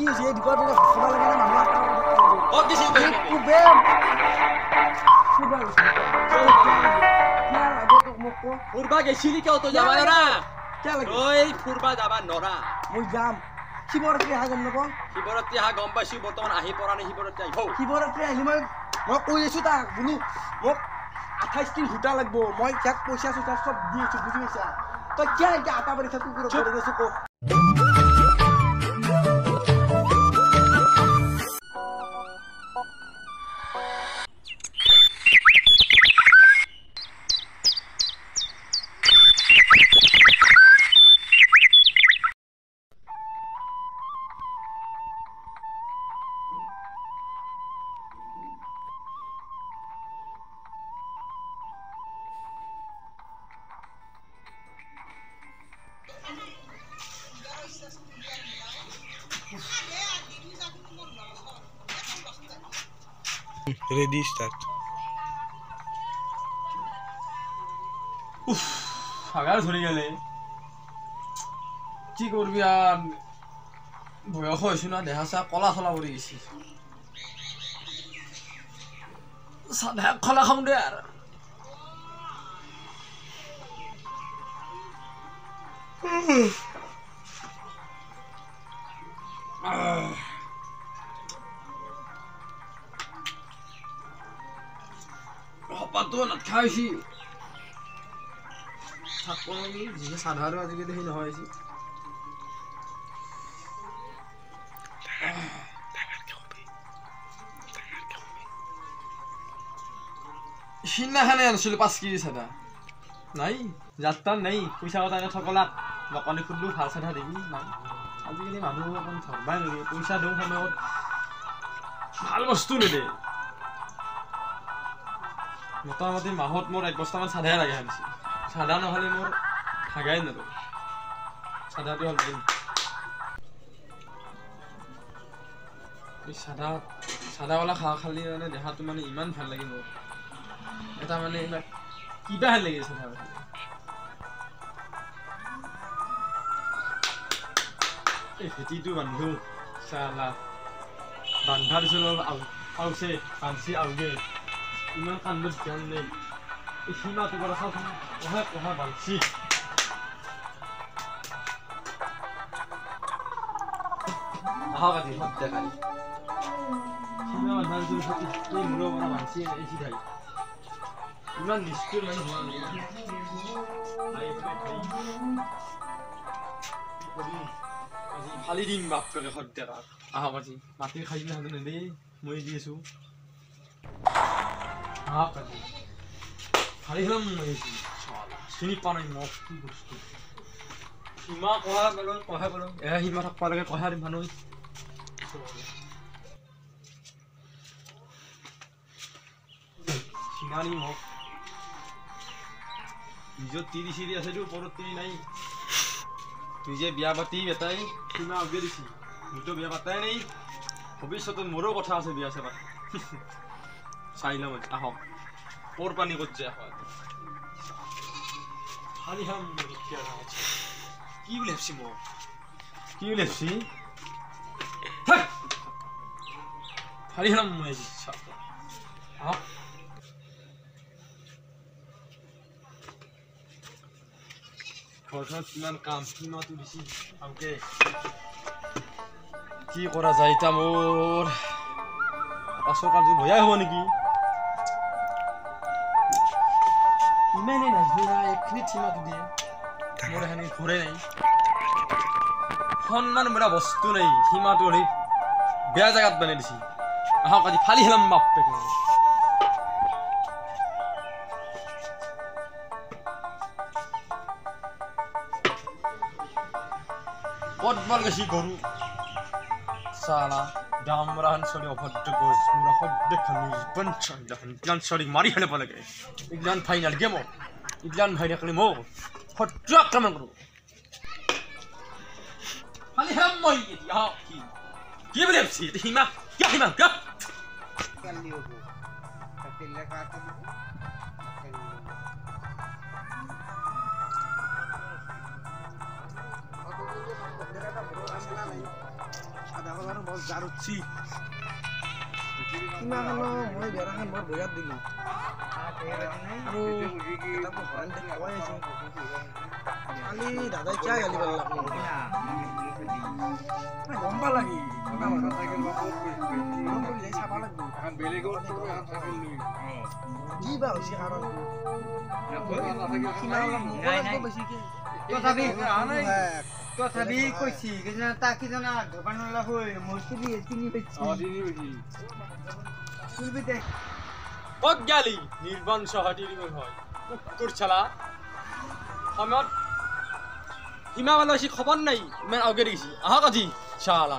কি হৈছে এই দীপৰ পৰা খাব লাগে না মানুহ অ কিছু কুবে কুবে কিয়া লাগে তোক মোক কো ফুরবা গেছিলি কেউ তো যাবা না কিয়া লাগে ওই ফুরবা যাবা নরা মই যাম শিৱৰাত্ৰি আহা গম নাপাওঁ শিৱৰাত্ৰি আহা গম পাইছো বৰ্তমান আহি পৰা নাই শিৱৰাত্ৰি আহিব শিৱৰাত্ৰি আহিলে মই কৈ আছো তাক বোলো মোক 28 দিন ঘুটা লাগব মই যাক পইচা চইচা চব দি আছো বুজি পাইছা তই কিয় এতিয়া আটা বাৰি থাকো কৰি আছো কো Ready, start. হাগার ধরে গেলে কি করবি আর বয়স হয়েছে না দেখা চা কলা খলা পড়ে গেছি সাদা খলা খাম দে আর পাতো না খাইছি থাকবো নাকি যে সাধারণ আজিকালি সেই নহয় সিদিনাখানে আনিছিলো 5 কেজি চাদা নাই যাত্ৰা নাই পইচা কথা ঠকলাক দোকানী খুদলো ভাল চাদা দিবি নাই আজিকালি মানুহ অকণ ধৰবাই নোৱাৰি পইচা দিওঁ সময়ত ভাল বস্তু নিদে মোটামুটি মাহত মোৰ 1 বস্তামান চাদাই লাগে আনিছিল চাদা নহ'লে মোৰ ভাগাই নলয় চাদাটো হ'ল দিম এই চাদাৱালা খালি মানে দেহাটো মানে ইমান ভাল লাগে মোৰ এটা মানে কিবা হেন লাগি চাদা এই ভেটিটো বান্ধো চালা বান্ধা দিছিল আউছে পাঞ্চি আউগে ইমান কান্দত ধ্যান নেই এই সীমাটো পৰা চাওঁচোন কহা বাঞ্চি আহা কাটি সত্য কালি সীমা বান্ধা দিছিল এই মূৰৰ পৰা বাঞ্চি এই চিধাই ইমান নিষ্ঠুৰ মানে হোৱা নাই ফালি দিম বাপকে সত্য তাক আহা কাটি মাটি খাই নাহানো নেদেই মই দি আছো আহা কাটি ফালি খেলাম মই চিনি পোৱা নাই মোক কি বস্তু সীমা কহা গ'লো সীমা থাকবা লাগে কহা দিম মানুহ সীমা নি মোক নিজৰ তিৰি চিৰি আছে ওপৰত তিৰি নাই নিজে বিয়া পাতি এটাই সীমা আগে দিছি মোৰতো বিয়া পাতাই নাই ভৱিষ্যতত মোৰো কথা আছে বিয়া চেবা চাই লম আহক পোৰ পানী ক'ত যায় খালি খাম কি বুলি ভাবছি মোক কি বুলি ভাবছি খালি খাম মই আহক ঘৰখনত কিমান কাম সীমাটো দিছি ভালকে কি কৰা যায় এতিয়া মোৰ পাছৰ কাৰ্য ভয়াই হ'ব নেকি ইমানেই নাজনো না এইখিনিত সীমাটো দিয়ে মোৰ এখানি ঘূৰে নাই সন্মান বোলা বস্তু নাই সীমাটো হ'লে বেয়া জেগাত বানাই দিছি আহক আজি ফালি খেলাম বাপেক কতবাৰ গেছি গৰু চালা ডামৰান চলি অভদ্ৰ গছ মোৰা সদ্য খানি চলি মাৰি খেলিব লাগে ইগলান ফাইনাল গেম ইগলান ভাই নাকলি মোক শত্ৰু আক্ৰমণ কৰো খালি হেম মই কি বুলি ভাবছি সীমা কিয় সীমা কিয় জাৰুচি কিমানো মই বেৰাখান বৰ বজাত দিলোঁ আৰু এটা হৰেন দেখাই আছে কালি দাদাই কিয় গালি পাৰলাক গম পালাহি চাব লাগিব কি বা হৈছে তথাপি কৈছি তাক কিজানা দোকানলৈ হৈ মোৰ চুলি কিনি পাইছি কত গালি নির্বাণ সহটির হয় কুকুর ছালা সময়ত হিমালয় খবর নাই ইমান আগে দেখছি আহক আজি শালা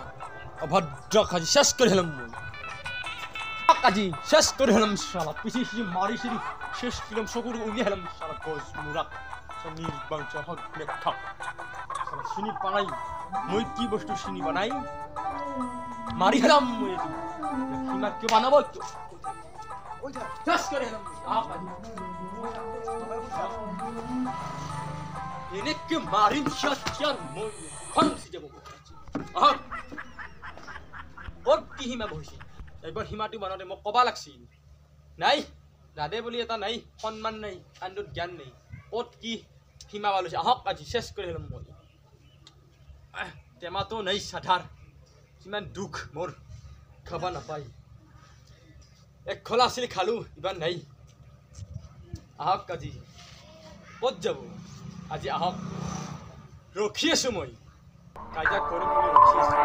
অভদ্র খাজি শেষ করে হলাম আজি শেষ করে হলাম শালা পিছিয়ে মারি সিঁড়ি শেষ কিলাম চকুর উলিয়ে হলাম শালা গজ মুরাক নির্বাণ সহট মেঘা শালা চিনি পানাই মই কি বস্তু চিনি বানাই মারি হলাম মই হিমা কে বানাবো শেষ করে হলাম এনেকে মারিম সচ্চান মই খনসি যাব আহ কত কি হিমা বহিছি এবার হিমাটি বানাতে মোক কবা লাগছিল নাই দাদে বলি এটা নাই সন্মান নাই কাণ্ডত জ্ঞান নাই কত কি হিমা বালৈছে আহক আজি শেষ কৰি হলাম মই টেমাটো নাই সাধাৰ কিমান দুখ মোৰ খাবা নাপায় এক খোলা আছিল খালো ইবাৰ নাই আহক আজি কত যাব আজি আহক ৰখি আছো মই কাজিয়া কৰিম বুলি ৰখি আছো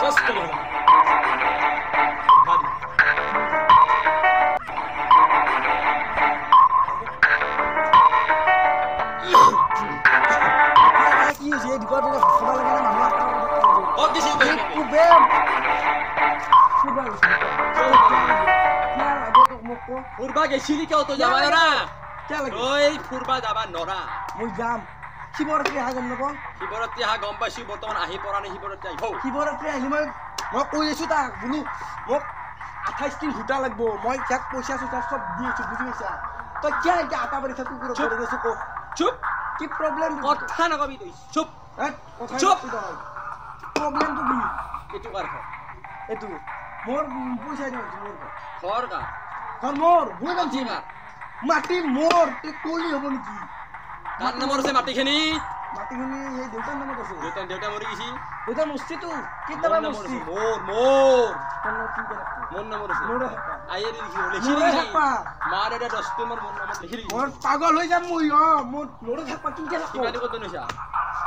শেষ কৰি হলাম কি হৈছে এই দীপৰ পৰা খাব লাগে না মানুহ কত দিছিল তই বেম সুবাল ফুৰবা গেছিলি কিয় তই যাবা নৰা কিয় লাগে তই ফুৰবা যাবা নৰা মই যাম শিৱৰাত্ৰি আহা গম নাপাওঁ শিৱৰাত্ৰি আহা গম পাইছো বৰ্তমান আহি পৰা নাই শিৱৰাত্ৰি আহিব শিৱৰাত্ৰি আহিলে মই কৈ আছোঁ তাক বোলো মোক 28 দিন সূতা লাগিব মই যাক পইচা চইচা চব দি আছোঁ বুজি পাইছা তই কিয় এতিয়া আটা বাঢ়ি থাকোঁ কৰি আছোঁ ক চুপ কি প্ৰব্লেম কথা নকবি তই চুপ চুপ প্ৰব্লেমটো কি এইটো কাৰ ঘৰ এইটো মোৰ পইচা দিওঁ মোৰ ঘৰ কাৰ ঘৰ মোৰ ভুল মাটি বলছি কাৰ মাটি মোৰ তই কলি হ'ব নেকি কাৰ নামৰ আছে মাটিখিনি মাটিখিনি সেই দেউতাৰ নামত আছে দেউতা মৰি গৈছি দেউতাৰ মস্তিটো কেতিয়াবা মস্তি মোৰ নামৰ আছে আইয়ে লিখি লিখি মা দেউতা 10 তোমাৰ মোৰ নামত লিখি লিখি মোৰ পাগল হৈ যাম মই মোৰ নৰে থাকবা কি যে কিমানি কত নৈছা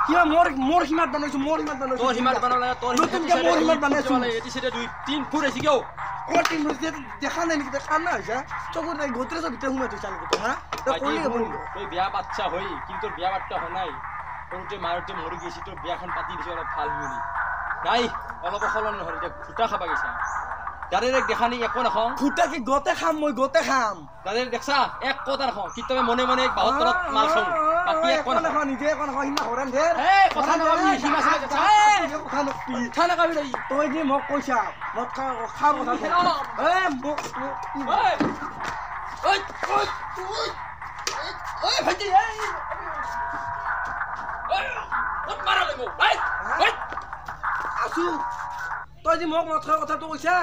কিয় মোৰ সীমাত বনাইছো মোৰ সীমাত বনাইছো তোৰ হিমাত বনাব লাগে তোৰ নতুনকে মোৰ হিমাত বনাইছো এটি সেটা 2 3 ফুট আছে কিয় কোট টিম দেখা নাই নেকি দেখা না হৈছে চকুৰ নাই গোটৰেছৰ ভিতৰত সোমাই থৈছা নেকি হা তই কলি হ'ব নেকি তই বিয়া বাচ্চা হৈ কিন্তু বিয়া বাচ্চা হোৱা নাই সৰুতে মাৰুতে মৰি গৈছি তোৰ বিয়াখন পাতি দিছে অলপ ভাল বুলি নাই অলপ সলনি নহয় এতিয়া ফুটা খাবা গৈছা ডাইৰেক্ট দেখা নাই একো নাখাওঁ ফুটা কি গোটে খাম মই গোটে খাম ডাইৰেক্ট দেখছা এক কথা নাখাওঁ কিন্তু মনে মনে বাহত তলত মাল খাওঁ বাকি একো নাখাওঁ নিজে একো নাখাওঁ সিনা হৰেন ধেৰ কথা নকবি সীমা চাই কথা নকবি কথা নকবি তই যে মোক কৈছা মদ খাওঁ কথা মোক ঐ ভাইটি কত মাৰা লাগিব আছো তই যে মোক মদ খোৱাৰ কথাটো কৈছা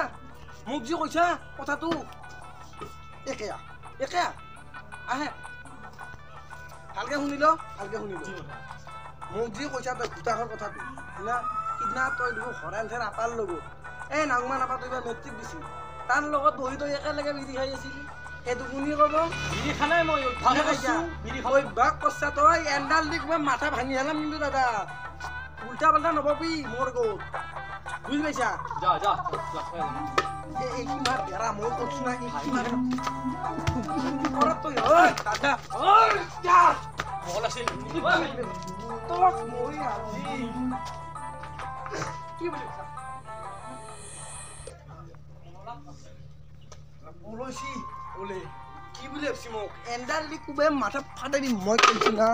মোক যে কৈছা কথাটো একে আহে ভালকে শুনি ল মোক যে কৈছা তই ভূটাকৰ কথাটো সিদিনা তই দেখোন হৰেন ধেৰ আপাৰ লগত এই নাংমান আপা তই মেট্ৰিক দিছিল তাৰ লগত বহি তই একেলগে বিড়ি খাই আছিলি সেইটো শুনি ক'ব বিড়ি খানাই মই ভালে খাইছা অভ্যাস কৰছা তই এণ্ডাল দি কিবা মাথা ভাঙি হেলাম কিন্তু দাদা উল্টা পাল্টা নকবি মোৰ গত বুজি পাইছা যা এই কিমান বেৰা মই কৈছো না এই কিমান তই দাদা বল আছে তোক মই আজি কি বুলি ওলাইছি ওলে কি বুলি ভাবছি মোক এণ্ডাল দি কোবে মাথা ফাটাই দিম মই কৈছো না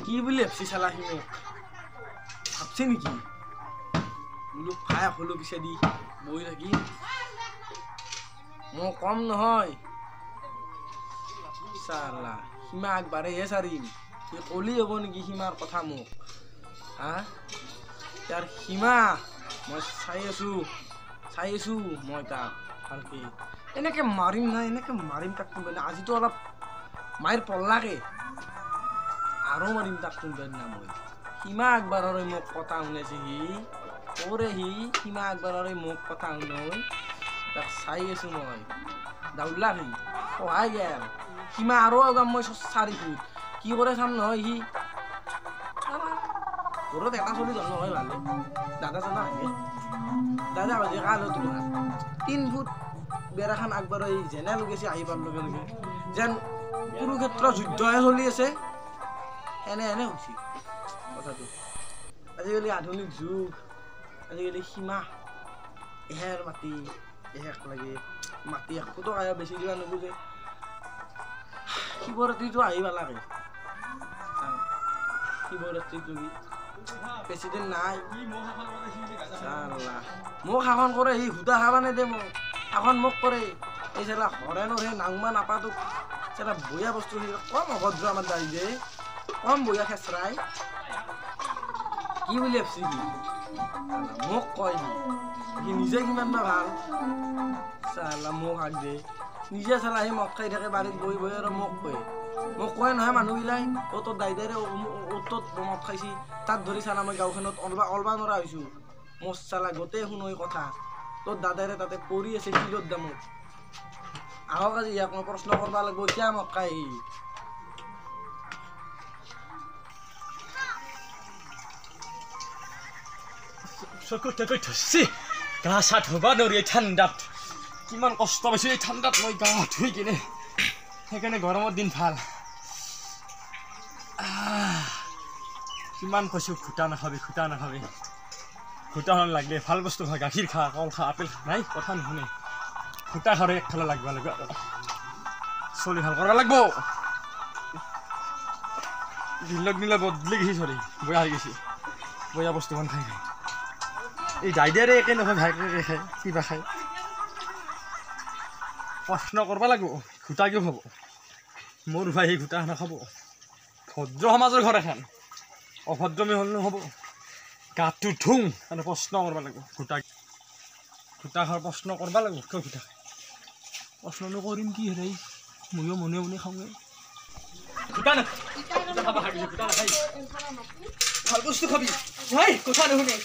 কি বুলি ভাবছি চালা সি মোক ভাবছে নেকি বোলো খাই হলো পিছে দি বহি থাকি মই কম নহয় চালা সীমা আগবাঢ়েহে চাৰিম সি কলি হ'ব নেকি সীমাৰ কথা মোক হা তাৰ সীমা মই চাই আছো মই তাক ভালকে এনেকে মাৰিম তাক কোনবাই আজিতো অলপ মাইৰ পল্লাকে আৰু মাৰিম তাক কোনবাই না মই সীমা আগবাঢ়ৰে মোক কথা শুনাইছে সি সীমা আগবাঢ়ৰে মোক কথা শুনাই তাক চাই আছো মই দাউলা সি সহায় গেল সীমা আৰু আগাম মই 4 ফুট কি কৰে চাম নহয় সি ঘৰত এটা চলি জন্ম হয় ভালে দাদা জানা দাদা বাজে কাল তোমাৰ 3 ফুট বেৰাখান আগবাঢ়ি যেনে লগাইছে আহিবাৰ লগে লগে যেন কুৰুক্ষেত্ৰ যুদ্ধহে চলি আছে এনে হৈছে কথাটো আজিকালি আধুনিক যুগ আজিকালি সীমা এহেৰ মাটি এহেক লাগে মাটি 100 টকা বেছি দিবা নোখোজে শিৱৰাত্ৰিটো আহিবা লাগে শিৱৰাত্ৰিটো বেছি দিন নাই মোক শাসন কৰে সি সুদা খাবা নেদে মোক শাসন মোক কৰে এই চালা হৰে নৰে নাংমা নাপাতো চালা বয়া বস্তু কম অভদ্ৰ আমাৰ দাড়ি দে কম বয়া খেচৰাই কি বুলি ভাবছি মোক কয় সি নিজে কিমান বা ভাল চালা মোক আগ দে নিজে চালা সি মদ খাই থাকে বাৰীত বহি বহি আৰু মোক কয় নহয় মানুহবিলাক তোৰ দাইদাৰে অ'তত মদ খাইছি তাত ধৰি চালা মই গাঁওখনত অলবা নৰা হৈছোঁ মোৰ চালা গোটেই শুনো কথা তোৰ দাদাৰে তাতে পৰি আছে কিলোৰ দামত আহক আজি ইয়াক মই প্ৰশ্ন কৰিব লাগিব কিয় মদ খাই চকু তকৈ ধৰছি গা চা ধুব নোৱাৰি এই ঠাণ্ডাত কিমান কষ্ট পাইছোঁ এই ঠাণ্ডাত মই গা ধুই কিনে সেইকাৰণে গৰমৰ দিন ভাল কিমান কৈছোঁ খুটা নাখাবি খুটা লাগিলে ভাল বস্তু খা গাখীৰ খা কল খা আপেল খা নাই কথা নুশুনে খুটা খাৰে একফালে লাগিব চলি ভাল কৰিব লাগিব দিলে বদলি গৈছে চলি বয়া হৈ গৈছে বয়া বস্তুখন খাই এই দাইদাৰে একে নহয় ভাইকে খায় কিবা খায় প্ৰশ্ন কৰিব লাগিব খুটা কিয় খাব মোৰ ভাই সেই খুটা নাখাব ভদ্ৰ সমাজৰ ঘৰ এখন অভদ্ৰমী হ'ল নহ'ব গাটো ধুং মানে প্ৰশ্ন কৰিব লাগিব খুটা খাৰ প্ৰশ্ন কৰিব লাগিব কিয় খুটা খায় প্ৰশ্ননো কৰিম কি হেৰাই ময়ো মনে খাওঁগৈ খুটা নাখায় ভাল বস্তু খাবি ভাই কথা নুশুনে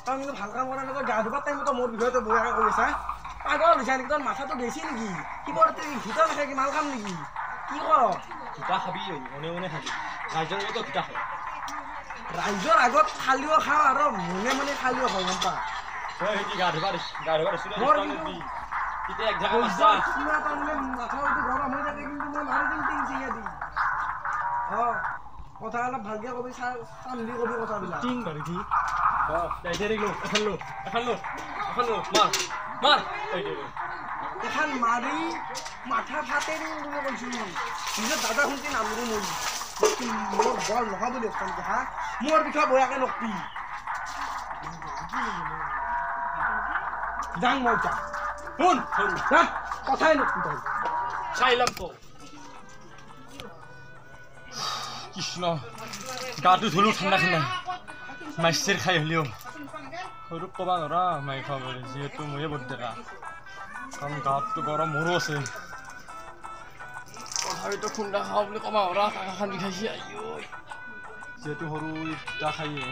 তই কিন্তু ভাল কাম কৰাৰ লগত গা ধুবাৰ টাইমতো মোৰ বিষয়তে বয়াকে কৰিছা পাগল হৈছে নেকি তোৰ মাথাটো বেছি নেকি শিৱৰাত্ৰি ভূটা নাখায় কি ভাল কাম নেকি কি কৰ খুটা খাবি মনে খাবি ৰাইজৰ আগতো খুটা খায় ৰাইজৰ আগত খালিও খাওঁ আৰু মনে খালিও খাওঁ গম পা গা ধুবা মোৰ কিন্তু মাথা উঠি গৰম হৈ থাকে কিন্তু মই মাৰি দিম টিং দি কথা অলপ ভালকে কবি চামলি কবি কথাবিলাক টিং মাৰি দি মাৰ এখন মাৰি মাথা ফাটে দিম বুলি কৈছোঁ নিজৰ দাদা শুনছি নামৰো মোৰ বৰ নহয় বুলি ভাবছ হা মোৰ বিষয়ে বয়াকে নকবি যাং মই যা শুন কথাই নকবি তই চাই ল'ম তো কৃষ্ণ গাটো ধুলো ঠাণ্ডা মাইচেৰ খাই হ'লেও সৰুক ক'ব নোৱাৰা মাই খাব যিহেতু ময়ে বৰ ডেকা কাৰণ গাটো গৰম মোৰো আছে তথাপিতো খুন্দা খাওঁ বুলি ক'ব নোৱাৰা কাকাখান বিষাইছে যিহেতু সৰু দুটা খায়ে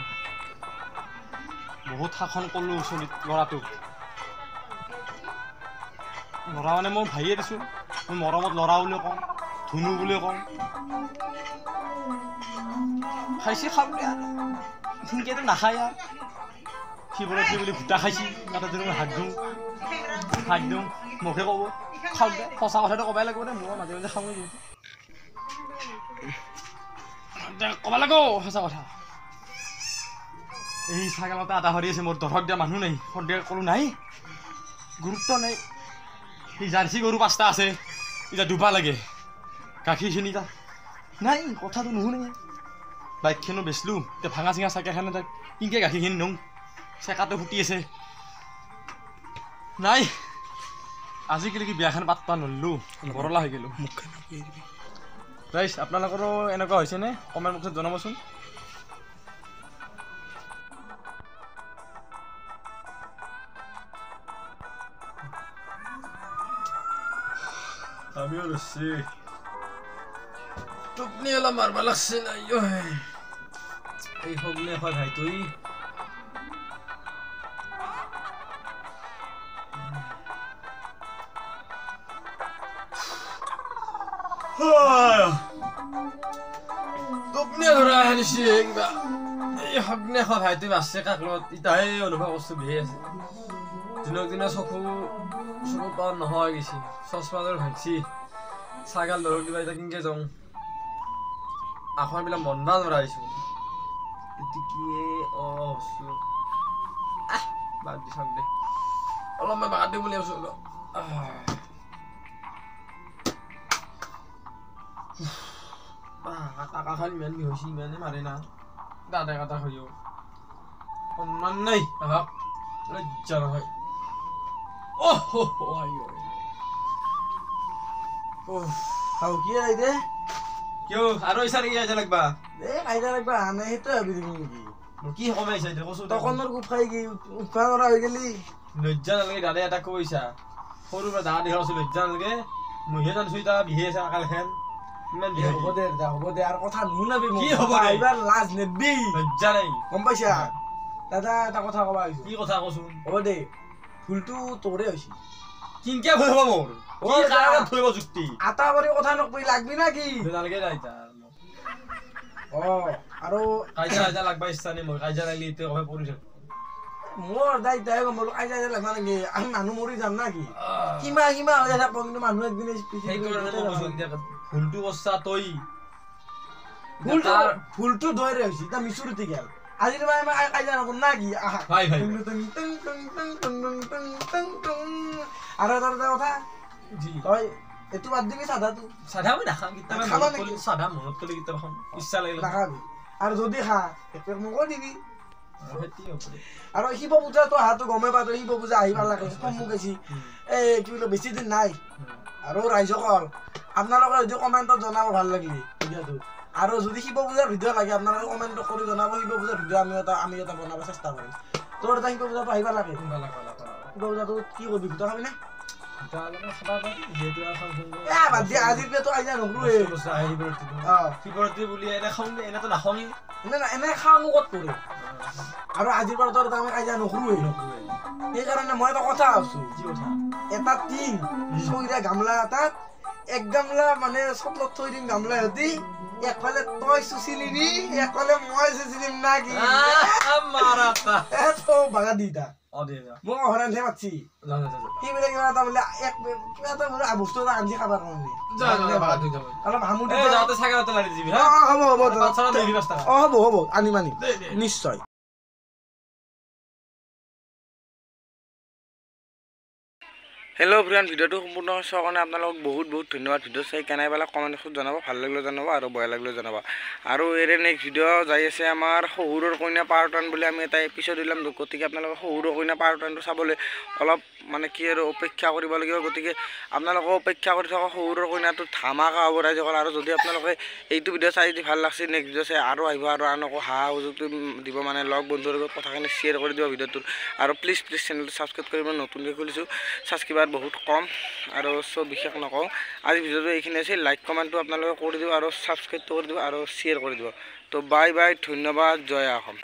বহুত শাসন কৰিলোঁ চলিত ল'ৰাটোক ল'ৰা মানে মই ভাইয়ে দিছোঁ মই মৰমত ল'ৰা বুলি কওঁ ধুনু বুলি কওঁ খাইছে খাবলৈ সেনেকৈতো নাখায় আৰু শিৱৰাত্ৰি বুলি ভূটা খাইছি তাতে যদি মই হাত দিওঁ মুখে ক'ব খাওঁ দে সঁচা কথাটো ক'বই লাগিব দে মই মাজে খাওঁগৈ যিহেতু ক'ব লাগিব সঁচা কথা এই ছাগালতে আটা সৰি আছে মোৰ দৰক দিয়া মানুহ নাই সদায় ক'লো নাই গুৰুত্ব নাই এই জাৰ্চি গৰু 5টা আছে এতিয়া ডুবা লাগে গাখীৰখিনি তাত নাই কথাটো নুশুনে বাইকখনো বেচলোঁ এতিয়া ভাঙা চিঙা চাইকেলখনে তাক কিনকৈ গাখীৰখিনি নওঁ চেকাটো ফুটি আছে নাই আজিকালি কি বিয়াখন পাতবা নল্লো বৰলা হৈ গেলো ৰাইজ আপোনালোকৰো এনেকুৱা হৈছেনে কমেণ্ট বক্সত জনাবচোন আমিও লছি টোপনি অলপ মারবা লাগছে না এই হগলে হয় ভাই তুই টোপনি ধরা আনিছে কিবা এই হগলে হয় ভাই তুই বাসছে কাকলত ইতাহে অনুভৱ কৰছো বিহে আছে দিনক দিনে চকু পাওয়াৰ নহয় গেছি চশমাদাৰ ভাঙছি ছাগাল ধৰ কিবা এটা কিনকে যাওঁ আখৰ বিলাক মন্দা ধৰাইছো এটিকিয়ে বাদ দি চাওক দে অলপ মই বাদ দিম বুলি ভাবিছো টাকা খালি ইমান কি হৈছে ইমানে মাৰে না দাদা কাটা হৈও সন্মান নাই আহক লজ্জা নহয় আৰু কি আইদে কিয় আৰু ইচ্ছা নেকি আইজা লাগবা আইদা লাগবা আনে সেইটোৱে ভাবি দিবি নেকি কি কমাই আইছা এতিয়া কচোন তখনৰ গোপ খাই কি উঠবা নৰা হৈ গেলি লজ্জা নালাগে দাদা এটা কৈছা সৰুৰ পৰা দাদা দেখাৰ আছো লজ্জা নালাগে মহিয়া জানছো এতিয়া বিহে আছে কালখন ইমান বিহে হ'ব দে আৰু কথা নুশুনাবি কি হ'ব দে? এইবাৰ লাজ নেবি লজ্জা নাই গম পাইছা দাদা এটা কথা কবা আহিছো কি কথা কচোন হ'ব দে ভুলটো তোৰে হৈছে কিনকে ভুল হ'ব মোৰ কি কাৰণত ভুল হ'ব যুক্তি আটা বাৰী কথা নকবি লাগবি না কি নালাগে যাইতা আৰু কাইজা লাগবা ইচ্ছা নাই মই কাইজা লাগলি এতিয়া কবে পৰি থাক মোৰ দায়িত্ব গম পালো কাইজা লাগবা নেকি আমি মানুহ মৰি যাম না কি কিমা হৈ থাকব কিন্তু মানুহ একদিন সেইকাৰণে মই কৈছো এতিয়া ভুলটো কৰছা তই ভুলটো দৈৰে হৈছে এতিয়া মিচুৰতি গেল আজিৰ পৰা আমি কাইজা নকম না কি আহা ভাই ভাই আৰু এটা কথা তই এইটো বাদ দিবি চাধাটো সাধা মই নাখাম কিতাপ খাবা নেকি? সাধা মনত কৰি কিতাপ খাম ইচ্ছা লাগিলে নাখাবি আৰু যদি খা একপেক মোকো দিবি খেতি হ'ব আৰু শিৱ পূজাটো হাতো গমেই পাতো শিৱ পূজা আহিবা লাগে কম মোক গেছি এই কি বোলে বেছি দিন নাই আৰু ৰাইজসকল আপোনালোকে যদি কমেণ্টত জনাব ভাল লাগিলে ভিডিঅ'টো আৰু যদি শিৱ পূজাৰ ভিডিঅ' লাগে আপোনালোকে কমেণ্ট কৰি জনাব শিৱ পূজাৰ ভিডিঅ' আমি এটা বনাব চেষ্টা কৰিম তোৰ এটা শিৱ পূজাটো আহিবা লাগে শিৱ পূজাটো কি কৰিবি ভিডিঅ' খাবি নে বাদ দিয়া আজিৰ পেটো আইজা নকৰোৱে শিৱৰাত্ৰি বুলি এনে খাওঁ এনেতো নাখাওঁগে এনে খাওঁনো ক'ত কৰে আৰু আজিৰ পৰা তোৰ আমি কাইজা নকৰোৱে সেইকাৰণে মই এটা কথা আছো কি কথা এটা টিং চৈৰা গামলা এটাত এক গামলা মানে চটলত থৈ দিম গামলা সিহঁতি একফালে তই চুচি নিবি একফালে মই চুচি দিম না কি বাগা দিটা মোক অহৰান্ধে মাতছি সেইবিলাক কিবা এটা বোলে কিবা এটা বোলে বস্তু এটা আনছি খাবৰ কাৰণে অলপ হামুটি হ'ব আনিম নিশ্চয় হেল্ল' ফ্ৰেণ্ড ভিডিঅ'টো সম্পূৰ্ণ চোৱাৰ কাৰণে আপোনালোকক বহুত ধন্যবাদ ভিডিঅ' চাই কেনে পালে কমেণ্ট বক্সত জনাব ভাল লাগিলে জনাব আৰু বেয়া লাগিলে জনাব আৰু এৰে নেক্সট ভিডিঅ' যাই আছে আমাৰ শহুৰৰ কইনা পাৰ্ট 1 বুলি আমি এটা এপিছ'ড দিলাম গতিকে আপোনালোকে শহুৰৰ কইনা পাৰ্ট 1টো চাবলৈ অলপ মানে কি আৰু অপেক্ষা কৰিব লাগিব গতিকে আপোনালোকে অপেক্ষা কৰি থকা শহুৰৰ কইনাটো ধামাকা হ'ব ৰাইজসকল আৰু যদি আপোনালোকে এইটো ভিডিঅ' চাই যদি ভাল লাগছে নেক্সট ভিডিঅ' চাই আৰু আহিব আৰু আনকো সুযোগটো দিব মানে লগ বন্ধুৰ লগত কথাখিনি শ্বেয়াৰ কৰি দিব ভিডিঅ'টোত আৰু প্লিজ চেনেলটো ছাবস্ক্ৰাইব কৰিব নতুনকৈ খুলিছোঁ ছাবস্ক্ৰাইবাৰ বহুত কম আৰু সব বিশেষ নকওঁ আজি ভিডিঅ'টো এইখিনি আছে লাইক কমেণ্টটো আপোনালোকে কৰি দিব আৰু ছাবস্ক্ৰাইবটো কৰি দিব আৰু শ্বেয়াৰ কৰি দিব তো বাই বাই ধন্যবাদ জয় অসম